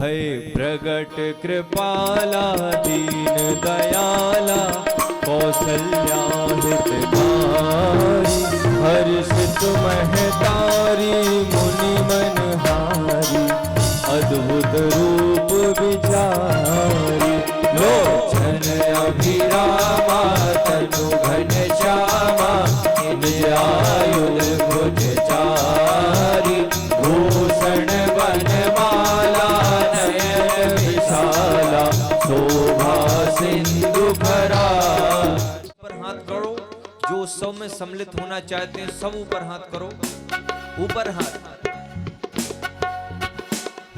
है प्रगट कृपाला दीन दयाला कौसल्या हितकारी हर्षित महतारी मुनि मनहारी अद्भुत रूप विचारी लोचन अभिरामा तनु घनश्यामा इंद्रायुध भुज चारी भूषण वनमाला नयन विशाला शोभा सिंधु भरा। ऊपर हाथ करो, जो सब में सम्मिलित होना चाहते हैं सब ऊपर हाथ करो, ऊपर हाथ।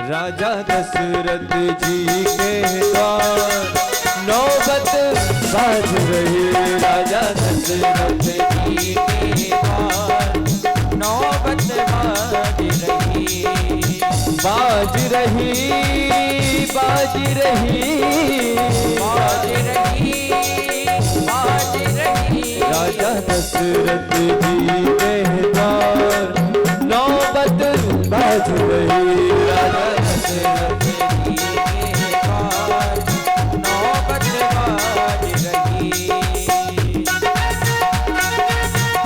राजा दशरथ जी के द्वार नौबत बाज रही। राजा दशरथ जी के द्वार नौबत बाज रही, बाज रही, बाज रही, बाज रही। राजा दशरथ जी के द्वार नौबत बाज रही। राजा दशरथ जी के द्वार नौबत बाज रही।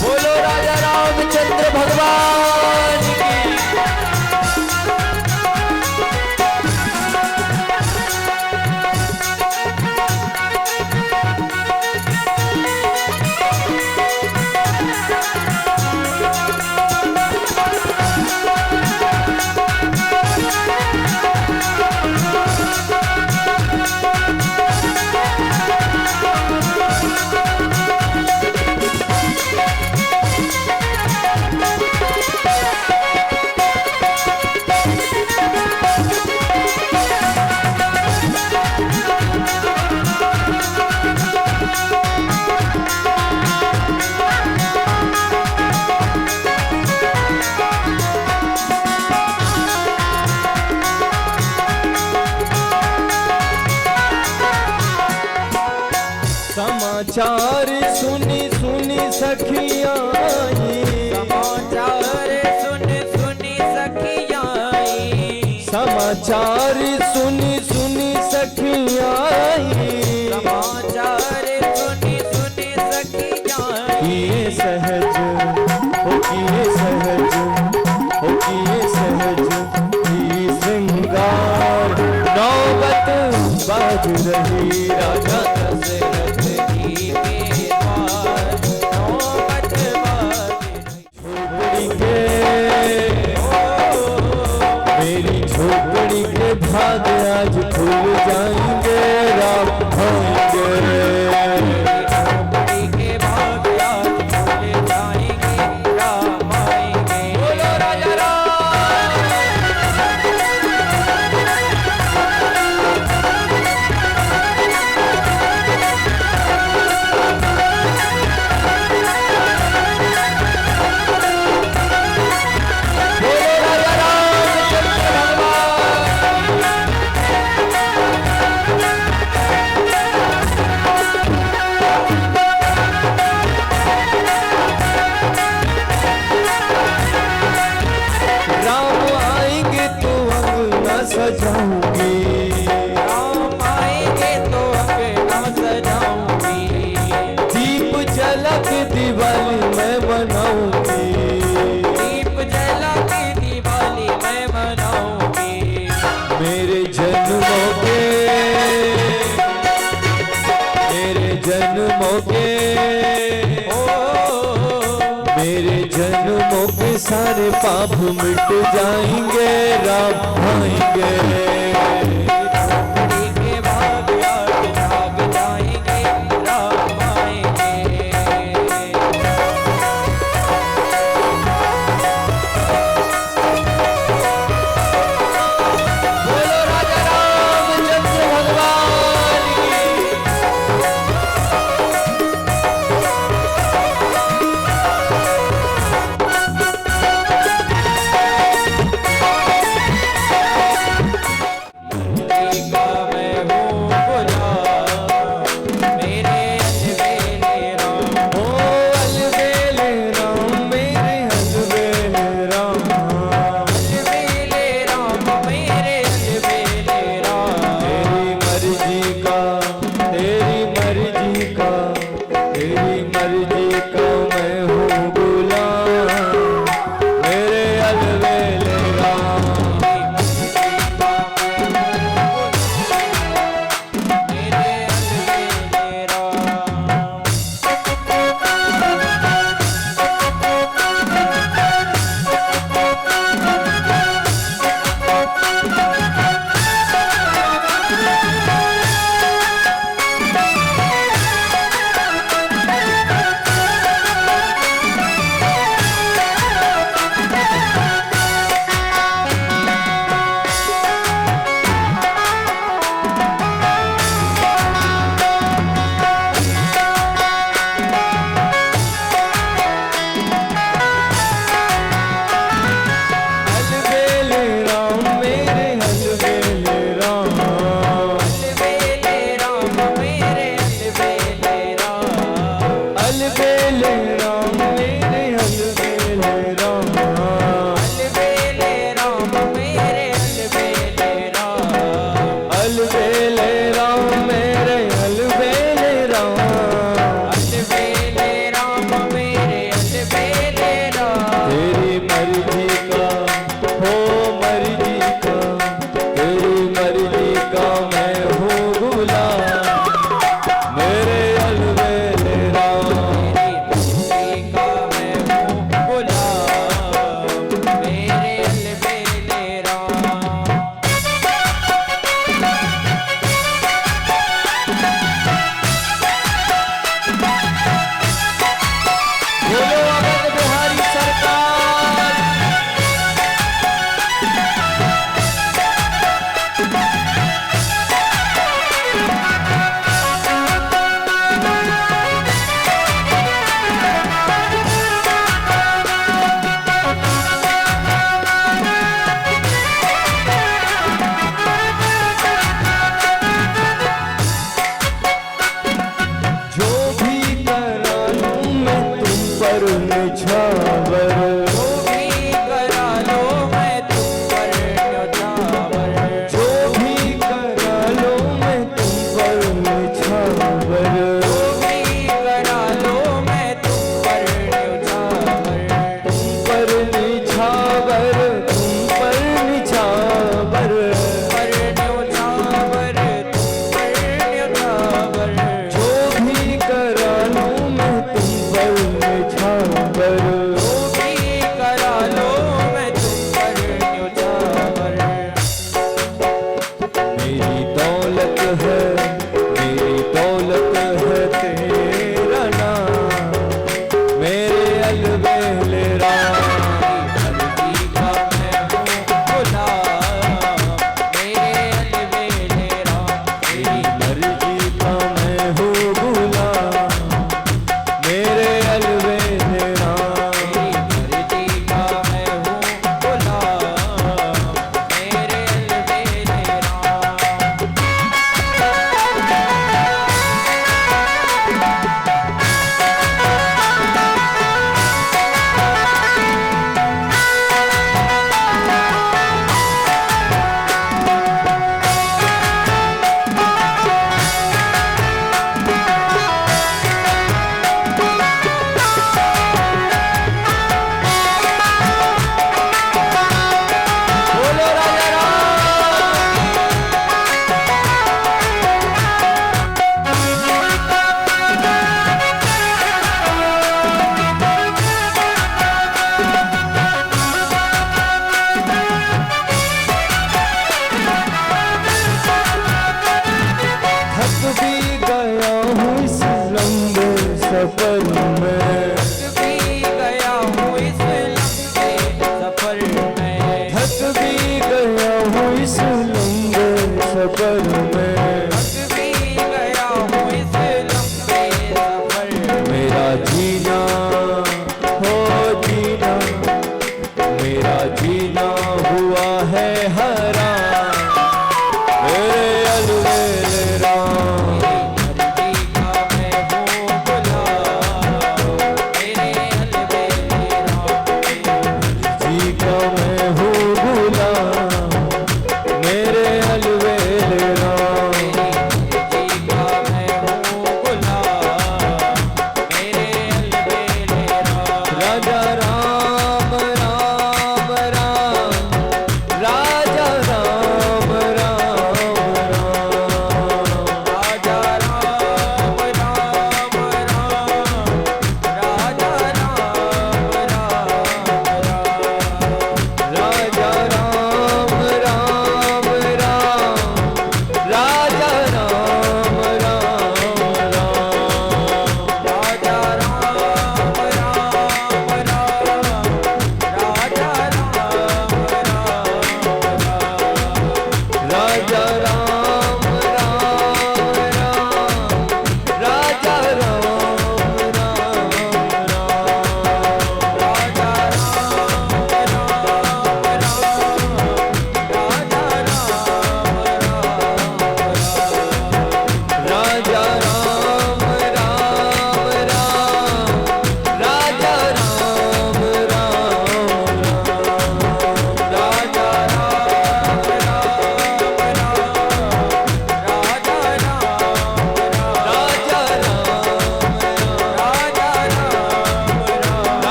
बोलो राजा रामचंद्र भगवान की। समाचार सुनी सुनी सखियाँ समाचार सुनी सुनी सखियाँ समाचार सुनी सुनी सखियाँ समाचार सुनी सुनी सखियाँ किए सहज हो किए सहज हो किए सहज की श्रृंगार नौबत बाज रही। राजा दशरथ जी के द्वार नौबत बाज मेरी झोपड़ी के भाग आज खुल जाएंगे राम होंगे। झोपड़ी के भाग आज खुल जाएंगे राम आएंगे। बोलो राजा सजाऊंगी। राम आएंगे तो अंगना सजाऊंगी। दीप जला के दिवाली मैं मनाऊंगी। दीप जला के दिवाली मैं मनाऊंगी। मेरे जन्मों के मेरे जन्मों के मेरे जन्मों के सारे पाप मिट जाएंगे राम आएंगे। झोपड़ी के भाग आज जाग जाएंगे राम आएंगे। बोलो राजा रामचंद्र भगवान की। पर